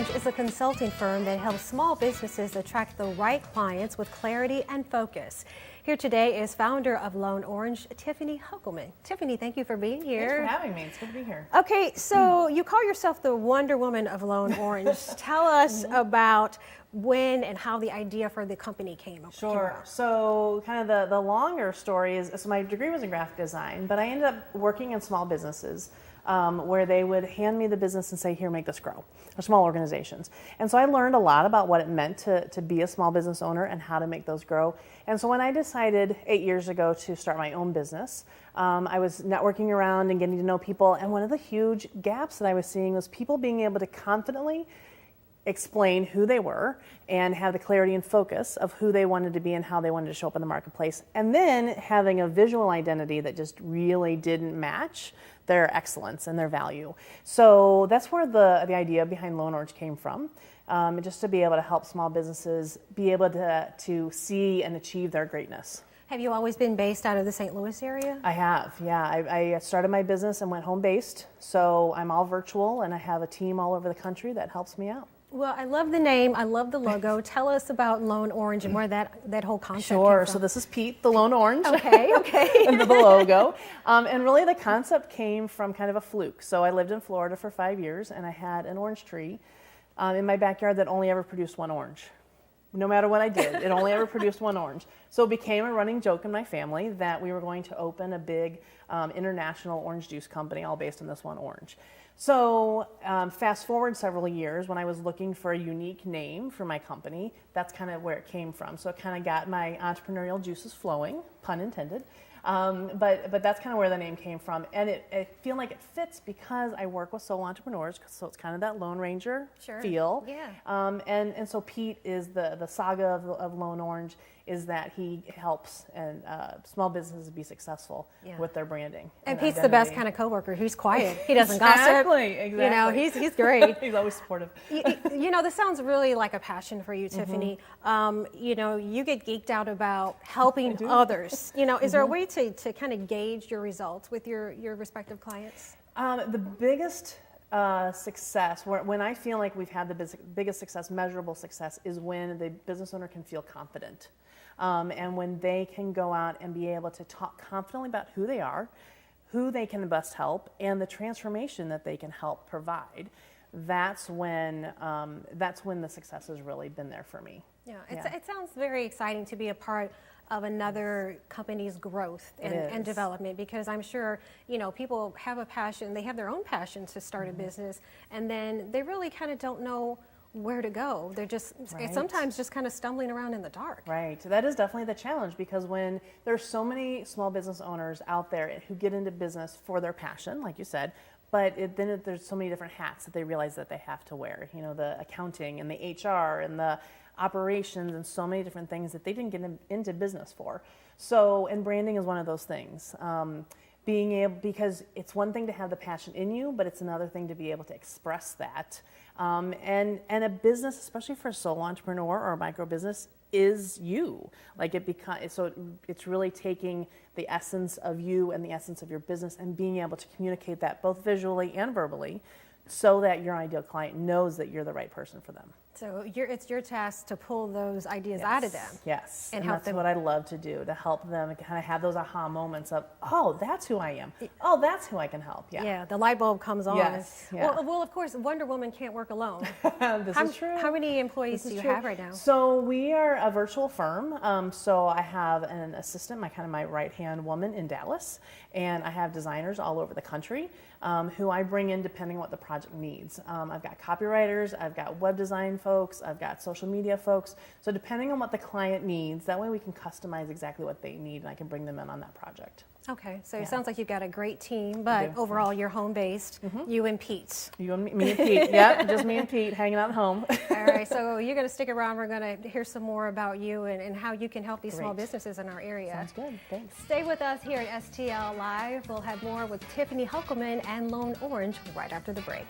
Orange is a consulting firm that helps small businesses attract the right clients with clarity and focus. Here today is founder of Lone Orange, Tiffany Hoeckelman. Tiffany, thank you for being here. Thanks for having me. It's good to be here. Okay, so you call yourself the Wonder Woman of Lone Orange. Tell us about when and how the idea for the company came up. Sure. So kind of the longer story is, so my degree was in graphic design, but I ended up working in small businesses where they would hand me the business and say, here, make this grow, or small organizations. And so I learned a lot about what it meant to be a small business owner and how to make those grow. And so when I decided 8 years ago to start my own business, I was networking around and getting to know people. And one of the huge gaps that I was seeing was people being able to confidently explain who they were and have the clarity and focus of who they wanted to be and how they wanted to show up in the marketplace. And then having a visual identity that just really didn't match their excellence and their value. So that's where the idea behind Lone Orange came from, just to be able to help small businesses be able to see and achieve their greatness. Have you always been based out of the St. Louis area? I have, yeah. I started my business and went home-based, so I'm all virtual, and I have a team all over the country that helps me out. Well, I love the name. I love the logo. Tell us about Lone Orange and where that whole concept came Sure. from. So this is Pete, the Lone Orange. Okay. And the logo. And really the concept came from kind of a fluke. So I lived in Florida for 5 years, and I had an orange tree in my backyard that only ever produced one orange. No matter what I did, it only ever produced one orange. So it became a running joke in my family that we were going to open a big international orange juice company all based on this one orange. So fast forward several years, when I was looking for a unique name for my company, that's kind of where it came from. So it kind of got my entrepreneurial juices flowing, pun intended. But that's kind of where the name came from. And I feel like it fits because I work with solo entrepreneurs, so it's kind of that Lone Ranger feel. Yeah. And so Pete is the saga of Lone Orange, is that he helps and small businesses be successful with their branding. And Pete's the best kind of coworker. He's quiet. He doesn't Exactly. gossip. You know, he's great. He's always supportive. You know, this sounds really like a passion for you, Tiffany. You know, you get geeked out about helping others. You know, is there a way to kind of gauge your results with your respective clients? The biggest success, when I feel like we've had the biggest success, measurable success, is when the business owner can feel confident. And when they can go out and be able to talk confidently about who they are, who they can best help, and the transformation that they can help provide. That's when the success has really been there for me. Yeah, it sounds very exciting to be a part of another company's growth and development, because I'm sure, you know, people have a passion, they have their own passion to start a business, and then they really kind of don't know where to go. They're just sometimes just kind of stumbling around in the dark. Right. That is definitely the challenge, because when there's so many small business owners out there who get into business for their passion, like you said, but then there's so many different hats that they realize that they have to wear. You know, the accounting and the HR and the operations and so many different things that they didn't get into business for. So, and branding is one of those things. Being able, because it's one thing to have the passion in you, but it's another thing to be able to express that. And a business, especially for a solo entrepreneur or a micro business, is you. Like it's really taking the essence of you and the essence of your business and being able to communicate that both visually and verbally, so that your ideal client knows that you're the right person for them. So it's your task to pull those ideas out of them. Yes, and help them. That's what I love to do, to help them kind of have those aha moments of, oh, that's who I am. Oh, that's who I can help. Yeah, the light bulb comes on. Yes. Yeah. Well, of course, Wonder Woman can't work alone. This is true. How many employees do you have right now? So we are a virtual firm. So I have an assistant, my right-hand woman in Dallas, and I have designers all over the country who I bring in depending on what the project needs. I've got copywriters, I've got web design folks, I've got social media folks. So depending on what the client needs, that way we can customize exactly what they need, and I can bring them in on that project. Okay, so it sounds like you've got a great team, but overall you're home-based, you and Pete. You and me and Pete, yep, just me and Pete hanging out at home. All right, so you're going to stick around. We're going to hear some more about you and how you can help these small businesses in our area. Sounds good, thanks. Stay with us here at STL Live. We'll have more with Tiffany Hoeckelman and Lone Orange right after the break.